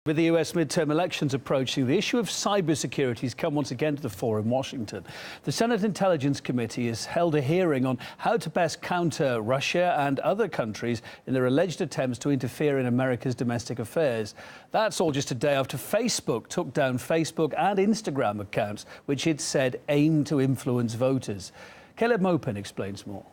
With the US midterm elections approaching, the issue of cybersecurity has come once again to the fore in Washington. The Senate Intelligence Committee has held a hearing on how to best counter Russia and other countries in their alleged attempts to interfere in America's domestic affairs. That's all just a day after Facebook took down Facebook and Instagram accounts, which it said aimed to influence voters. Caleb Mopin explains more.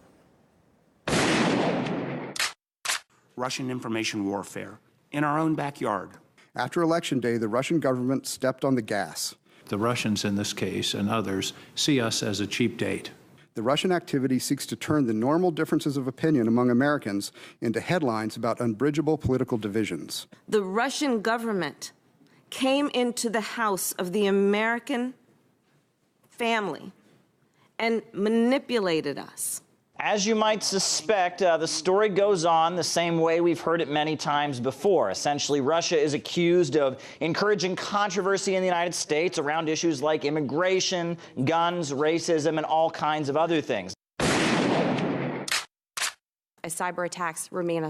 Russian information warfare in our own backyard. After Election Day, the Russian government stepped on the gas. The Russians in this case and others see us as a cheap date. The Russian activity seeks to turn the normal differences of opinion among Americans into headlines about unbridgeable political divisions. The Russian government came into the house of the American family and manipulated us. As you might suspect, the story goes on the same way we've heard it many times before. Essentially, Russia is accused of encouraging controversy in the United States around issues like immigration, guns, racism, and all kinds of other things. Cyber attacks remain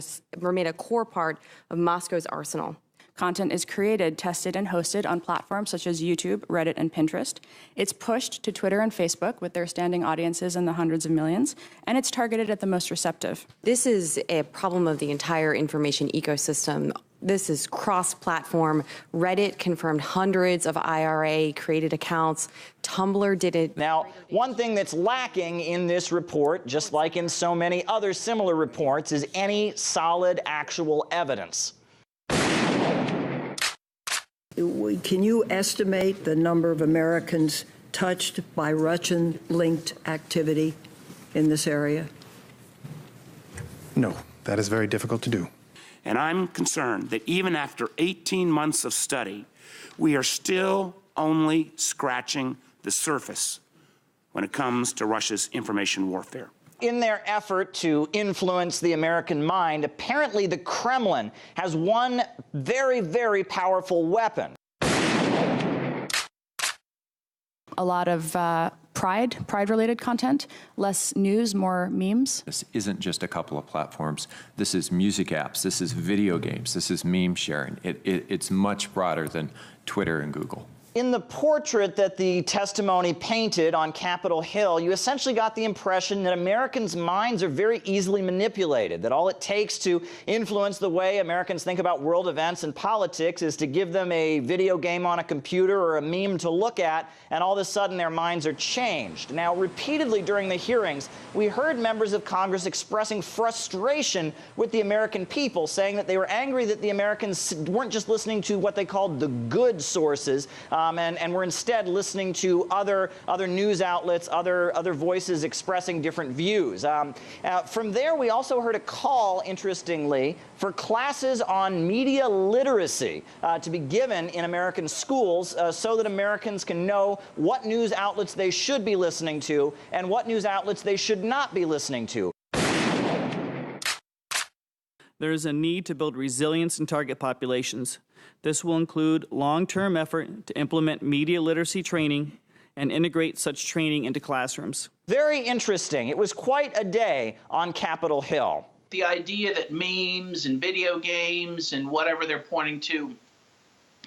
a core part of Moscow's arsenal. Content is created, tested, and hosted on platforms such as YouTube, Reddit, and Pinterest. It's pushed to Twitter and Facebook with their standing audiences in the hundreds of millions, and it's targeted at the most receptive. This is a problem of the entire information ecosystem. This is cross-platform. Reddit confirmed hundreds of IRA-created accounts. Tumblr did it. Now, one thing that's lacking in this report, just like in so many other similar reports, is any solid actual evidence. Can you estimate the number of Americans touched by Russian-linked activity in this area? No, that is very difficult to do. And I'm concerned that even after 18 months of study, we are still only scratching the surface when it comes to Russia's information warfare. In their effort to influence the American mind, apparently the Kremlin has one very, very powerful weapon. A lot of pride-related content, less news, more memes. This isn't just a couple of platforms. This is music apps, this is video games, this is meme sharing. It's much broader than Twitter and Google. In the portrait that the testimony painted on Capitol Hill, you essentially got the impression that Americans' minds are very easily manipulated, that all it takes to influence the way Americans think about world events and politics is to give them a video game on a computer or a meme to look at, and all of a sudden their minds are changed. Now, repeatedly during the hearings, we heard members of Congress expressing frustration with the American people, saying that they were angry that the Americans weren't just listening to what they called the good sources, and we're instead listening to other news outlets, other voices expressing different views. From there, we also heard a call, interestingly, for classes on media literacy to be given in American schools so that Americans can know what news outlets they should be listening to and what news outlets they should not be listening to. There is a need to build resilience in target populations. This will include long-term effort to implement media literacy training and integrate such training into classrooms. Very interesting. It was quite a day on Capitol Hill. The idea that memes and video games and whatever they're pointing to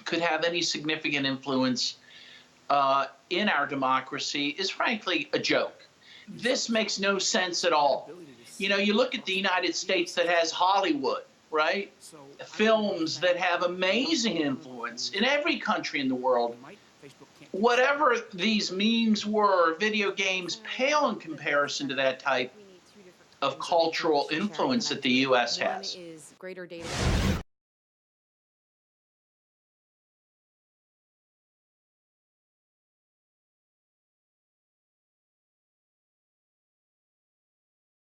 could have any significant influence in our democracy is frankly a joke. This makes no sense at all. You know, you look at the United States that has Hollywood, right? Films that have amazing influence in every country in the world. Whatever these memes were, video games pale in comparison to that type of cultural influence that the U.S. has.